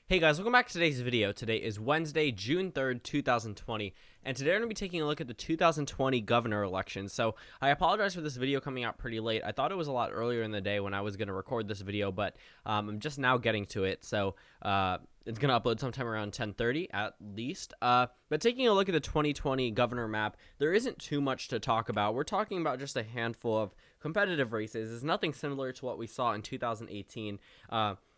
Hey guys, welcome back to today's video. Today is Wednesday, June 3rd, 2020, and today we're going to be taking a look at the 2020 governor election. So I apologize for this video coming out pretty late. I thought it was a lot earlier in the day when I was going to record this video, but I'm just now getting to it. So it's going to upload sometime around 10:30 at least. But taking a look at the 2020 governor map, there isn't too much to talk about. We're talking about just a handful of competitive races. It's nothing similar to what we saw in 2018.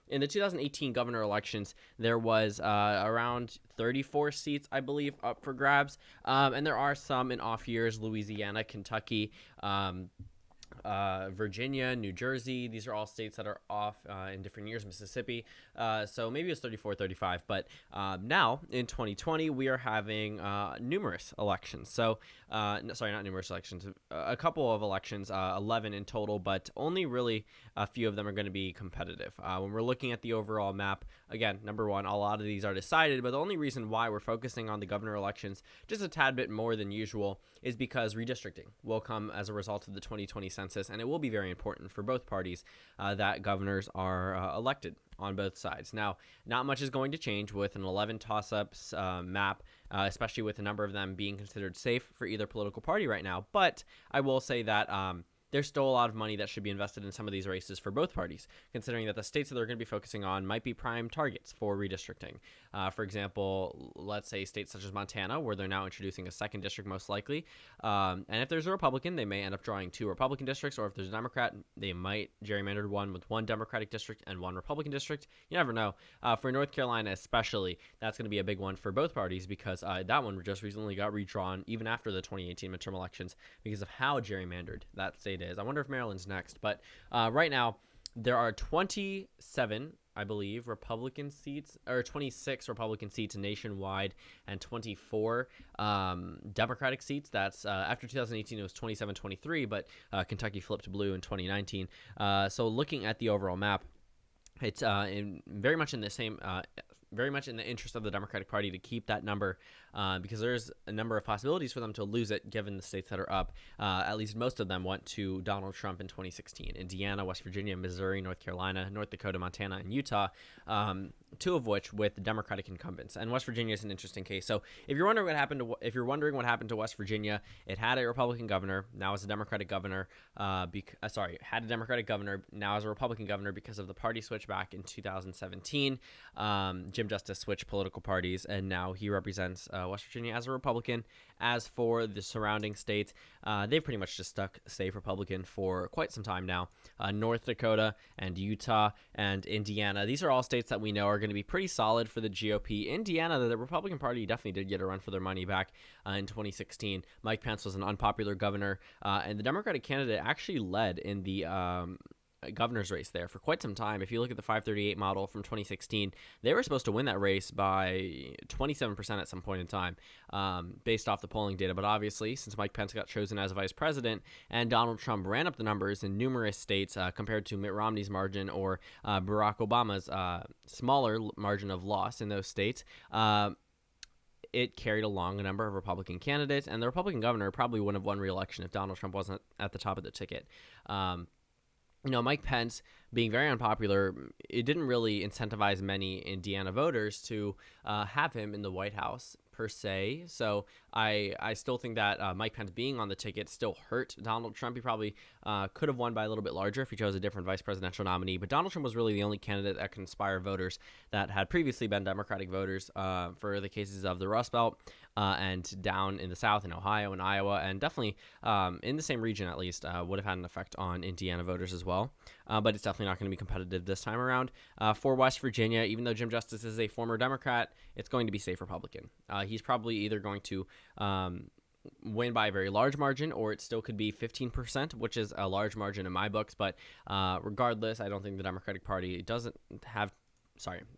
In the 2018 governor elections, there was around 34 seats, I believe, up for grabs. And there are some in off years: Louisiana, Kentucky, Virginia, New Jersey. These are all states that are off in different years. Mississippi. So maybe it's 34, 35. But now in 2020, we are having numerous elections. So, sorry, not numerous elections. A couple of elections, 11 in total, but only really a few of them are going to be competitive. When we're looking at the overall map, again, number one, a lot of these are decided, but the only reason why we're focusing on the governor elections just a tad bit more than usual is because redistricting will come as a result of the 2020 census, and it will be very important for both parties that governors are elected on both sides. Now, not much is going to change with an 11 toss-ups map, especially with a number of them being considered safe for either political party right now, but I will say that there's still a lot of money that should be invested in some of these races for both parties, considering that the states that they're going to be focusing on might be prime targets for redistricting. For example, let's say states such as Montana, where they're now introducing a second district most likely. And if there's a Republican, they may end up drawing two Republican districts, or if there's a Democrat, they might gerrymander one with one Democratic district and one Republican district. You never know. For North Carolina especially, that's going to be a big one for both parties because that one just recently got redrawn even after the 2018 midterm elections because of how gerrymandered that state is. I wonder if Maryland's next, but right now there are 27, I believe, Republican seats, or 26 Republican seats nationwide, and 24 Democratic seats. That's after 2018, it was 27-23, but Kentucky flipped blue in 2019. So looking at the overall map, it's very much in the same. Very much in the interest of the Democratic Party to keep that number because there's a number of possibilities for them to lose it given the states that are up. At least most of them went to Donald Trump in 2016. Indiana, West Virginia, Missouri, North Carolina, North Dakota, Montana, and Utah, two of which with Democratic incumbents. And West Virginia is an interesting case. So if you're wondering what happened to West Virginia, it had a Republican governor. Now it's a Democratic governor. Had a Democratic governor. Now is a Republican governor because of the party switch back in 2017. Jim Justice switched political parties, and now he represents West Virginia as a Republican. As for the surrounding states, they've pretty much just stayed Republican for quite some time now. North Dakota and Utah and Indiana, these are all states that we know are going to be pretty solid for the GOP. Indiana, the Republican Party definitely did get a run for their money back in 2016. Mike Pence was an unpopular governor, and the Democratic candidate actually led in the governor's race there for quite some time. If you look at the 538 model from 2016, they were supposed to win that race by 27% at some point in time based off the polling data. But obviously, since Mike Pence got chosen as vice president and Donald Trump ran up the numbers in numerous states compared to Mitt Romney's margin or Barack Obama's smaller margin of loss in those states, it carried along a number of Republican candidates, and the Republican governor probably wouldn't have won re-election if Donald Trump wasn't at the top of the ticket. Mike Pence being very unpopular, it didn't really incentivize many Indiana voters to have him in the White House per se. So I still think that Mike Pence being on the ticket still hurt Donald Trump. He probably could have won by a little bit larger if he chose a different vice presidential nominee. But Donald Trump was really the only candidate that could inspire voters that had previously been Democratic voters for the cases of the Rust Belt and down in the South in Ohio and Iowa, and definitely in the same region at least would have had an effect on Indiana voters as well. But it's definitely not going to be competitive this time around. For West Virginia, even though Jim Justice is a former Democrat, it's going to be safe Republican. He's probably either going to win by a very large margin, or it still could be 15%, which is a large margin in my books. But regardless, I don't think the Democratic Party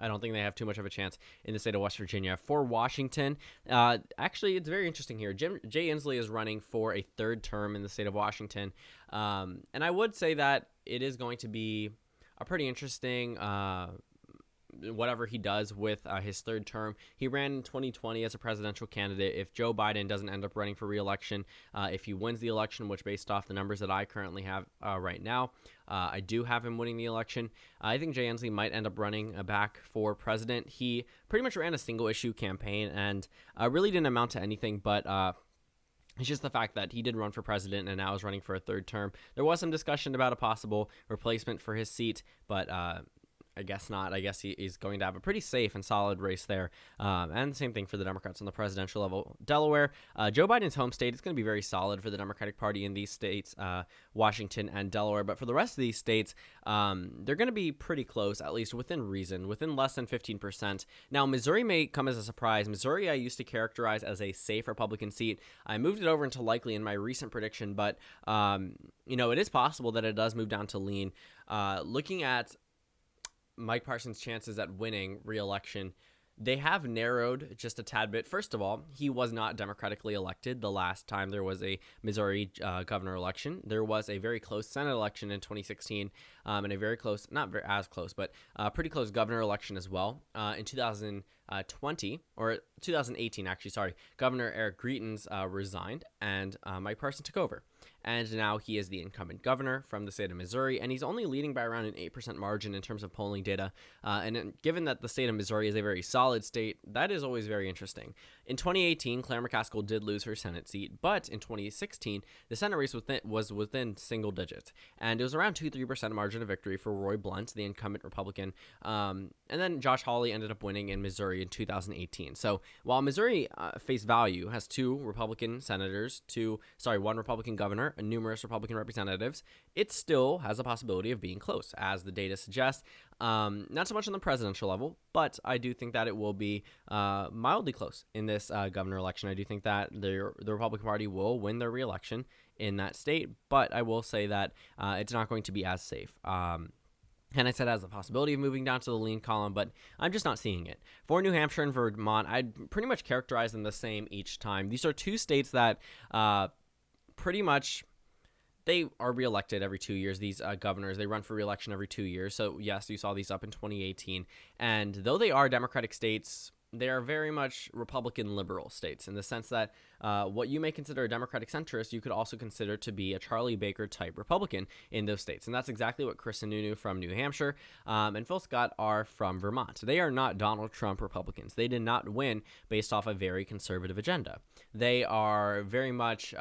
I don't think they have too much of a chance in the state of West Virginia. For Washington, actually, it's very interesting here. Jay Inslee is running for a third term in the state of Washington. And I would say that it is going to be a pretty interesting whatever he does with his third term. He ran in 2020 as a presidential candidate. If Joe Biden doesn't end up running for re-election, if he wins the election, which based off the numbers that I currently have right now, I do have him winning the election. I think Jay Inslee might end up running back for president. He pretty much ran a single-issue campaign and really didn't amount to anything, but it's just the fact that he did run for president and now is running for a third term. There was some discussion about a possible replacement for his seat, but I guess not. I guess he's going to have a pretty safe and solid race there. And the same thing for the Democrats on the presidential level. Delaware, Joe Biden's home state, is going to be very solid for the Democratic Party in these states, Washington and Delaware. But for the rest of these states, they're going to be pretty close, at least within reason, within less than 15%. Now, Missouri may come as a surprise. Missouri I used to characterize as a safe Republican seat. I moved it over into likely in my recent prediction, but it is possible that it does move down to lean. Looking at Mike Parson's chances at winning re-election, they have narrowed just a tad bit. First of all, he was not democratically elected the last time there was a Missouri governor election. There was a very close Senate election in 2016 and a very close, not very as close, but pretty close governor election as well. In 2020, or 2018 actually, sorry, Governor Eric Greitens resigned and Mike Parson took over. And now he is the incumbent governor from the state of Missouri, and he's only leading by around an 8% margin in terms of polling data. And given that the state of Missouri is a very solid state, that is always very interesting. In 2018, Claire McCaskill did lose her Senate seat, but in 2016, the Senate race was within single digits, and it was around 2-3% margin of victory for Roy Blunt, the incumbent Republican. And then Josh Hawley ended up winning in Missouri in 2018. So while Missouri, face value, has two Republican senators, one Republican governor, and numerous Republican representatives, it still has a possibility of being close, as the data suggests. Not so much on the presidential level, but I do think that it will be mildly close in this governor election. I do think that the Republican Party will win their re-election in that state, but I will say that it's not going to be as safe. And I said has the possibility of moving down to the lean column, but I'm just not seeing it. For New Hampshire and Vermont, I'd pretty much characterize them the same each time. These are two states that pretty much they are reelected every 2 years. These governors, they run for reelection every 2 years. So yes, you saw these up in 2018. And though they are Democratic states, they are very much Republican liberal states in the sense that what you may consider a Democratic centrist, you could also consider to be a Charlie Baker type Republican in those states. And that's exactly what Chris Sununu from New Hampshire and Phil Scott are from Vermont. They are not Donald Trump Republicans. They did not win based off a very conservative agenda. They are very much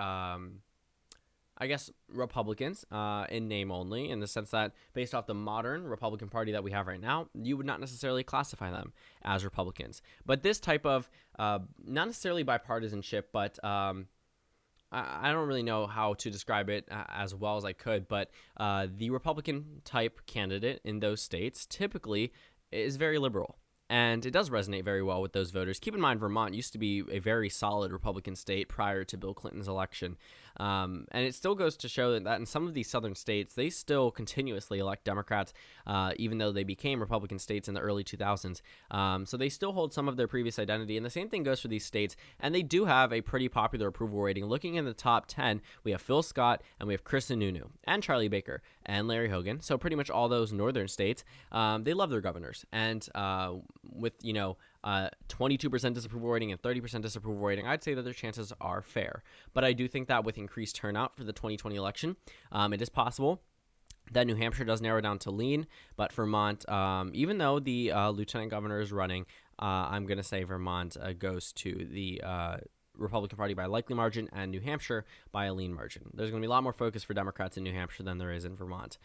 Republicans in name only, in the sense that based off the modern Republican Party that we have right now, you would not necessarily classify them as Republicans. But this type of, not necessarily bipartisanship, but I don't really know how to describe it as well as I could, but the Republican type candidate in those states typically is very liberal. And it does resonate very well with those voters. Keep in mind, Vermont used to be a very solid Republican state prior to Bill Clinton's election. And it still goes to show that in some of these southern states, they still continuously elect Democrats, even though they became Republican states in the early 2000s. So they still hold some of their previous identity. And the same thing goes for these states. And they do have a pretty popular approval rating. Looking in the top 10, we have Phil Scott, and we have Chris Sununu, and Charlie Baker, and Larry Hogan. So pretty much all those northern states, they love their governors. And with 22% disapproval rating and 30% disapproval rating, I'd say that their chances are fair. But I do think that with increased turnout for the 2020 election, it is possible that New Hampshire does narrow down to lean, but Vermont, even though the lieutenant governor is running, I'm going to say Vermont goes to the Republican Party by a likely margin, and New Hampshire by a lean margin. There's going to be a lot more focus for Democrats in New Hampshire than there is in Vermont,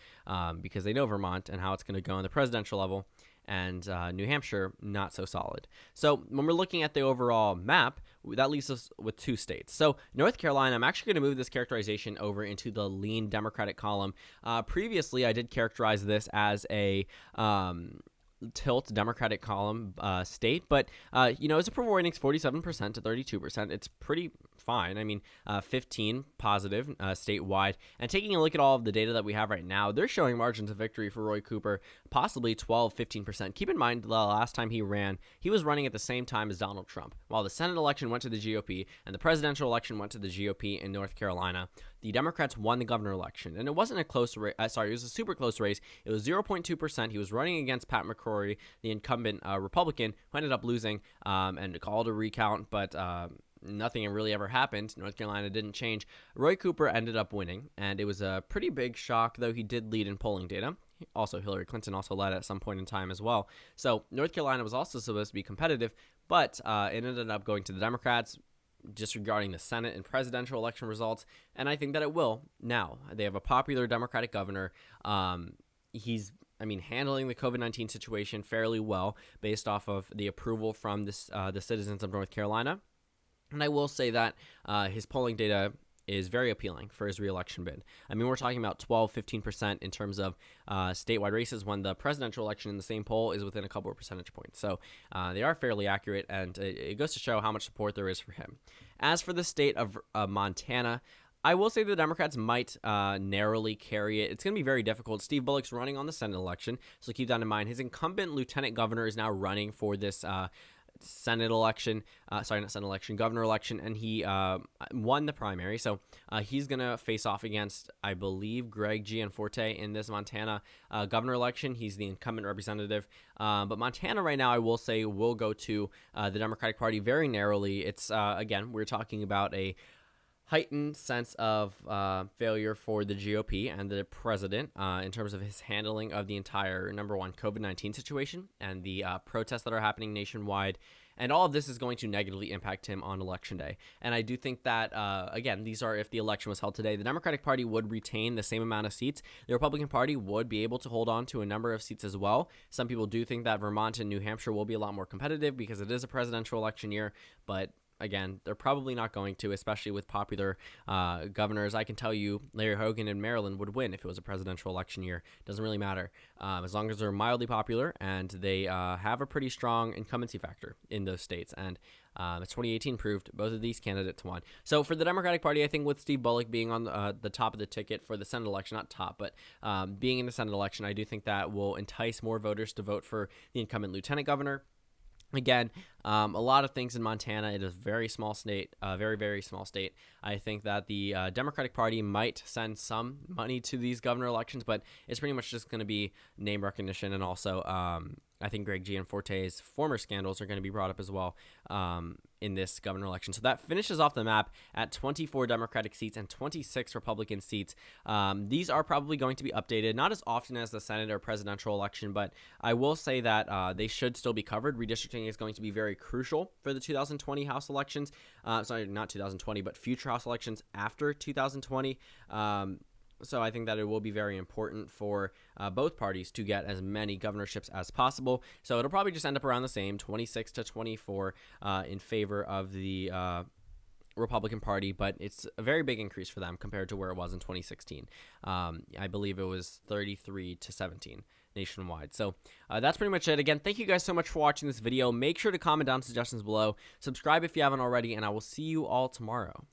because they know Vermont and how it's going to go on the presidential level, and New Hampshire, not so solid. So when we're looking at the overall map, that leaves us with two states. So North Carolina, I'm actually going to move this characterization over into the lean Democratic column. Previously, I did characterize this as a tilt Democratic column state, but its approval ratings 47% to 32%. It's pretty fine. I mean, 15 positive statewide. And taking a look at all of the data that we have right now, they're showing margins of victory for Roy Cooper possibly 12-15%. Keep in mind, the last time he ran, he was running at the same time as Donald Trump. While the Senate election went to the GOP and the presidential election went to the GOP in North Carolina, the Democrats won the governor election. And it wasn't a close race. It was a super close race. It was 0.2%. He was running against Pat McCrory, the incumbent Republican, who ended up losing and called a recount, but nothing really ever happened. North Carolina didn't change. Roy Cooper ended up winning, and it was a pretty big shock, though he did lead in polling data. Also, Hillary Clinton also led at some point in time as well. So North Carolina was also supposed to be competitive, but it ended up going to the Democrats, disregarding the Senate and presidential election results, and I think that it will now. They have a popular Democratic governor. He's handling the COVID-19 situation fairly well based off of the approval from the citizens of North Carolina. And I will say that his polling data is very appealing for his reelection bid. We're talking about 12-15% in terms of statewide races when the presidential election in the same poll is within a couple of percentage points. So they are fairly accurate, and it goes to show how much support there is for him. As for the state of Montana, I will say the Democrats might narrowly carry it. It's going to be very difficult. Steve Bullock's running on the Senate election, so keep that in mind. His incumbent lieutenant governor is now running for this governor election, and he won the primary. So he's going to face off against, I believe, Greg Gianforte in this Montana governor election. He's the incumbent representative. But Montana right now, I will say, will go to the Democratic Party very narrowly. It's, again, we're talking about a heightened sense of failure for the GOP and the president in terms of his handling of the entire, number one, COVID-19 situation and the protests that are happening nationwide. And all of this is going to negatively impact him on Election Day. And I do think that, again, these are if the election was held today, the Democratic Party would retain the same amount of seats. The Republican Party would be able to hold on to a number of seats as well. Some people do think that Vermont and New Hampshire will be a lot more competitive because it is a presidential election year, but again, they're probably not going to, especially with popular governors. I can tell you Larry Hogan in Maryland would win if it was a presidential election year. Doesn't really matter. As long as they're mildly popular and they have a pretty strong incumbency factor in those states. And as 2018 proved, both of these candidates won. So for the Democratic Party, I think with Steve Bullock being on the top of the ticket for the Senate election, not top, but being in the Senate election, I do think that will entice more voters to vote for the incumbent lieutenant governor. Again, a lot of things in Montana. It is a very small state, very, very small state. I think that the Democratic Party might send some money to these governor elections, but it's pretty much just going to be name recognition. And also, I think Greg Gianforte's former scandals are going to be brought up as well in this governor election. So that finishes off the map at 24 Democratic seats and 26 Republican seats. These are probably going to be updated, not as often as the Senate or presidential election, but I will say that they should still be covered. Redistricting is going to be very crucial for the 2020 House elections. Sorry, not 2020, but future House elections after 2020. So I think that it will be very important for both parties to get as many governorships as possible. So it'll probably just end up around the same, 26 to 24 in favor of the Republican Party, but it's a very big increase for them compared to where it was in 2016. I believe it was 33 to 17 nationwide. So that's pretty much it. Again, thank you guys so much for watching this video. Make sure to comment down suggestions below. Subscribe if you haven't already, and I will see you all tomorrow.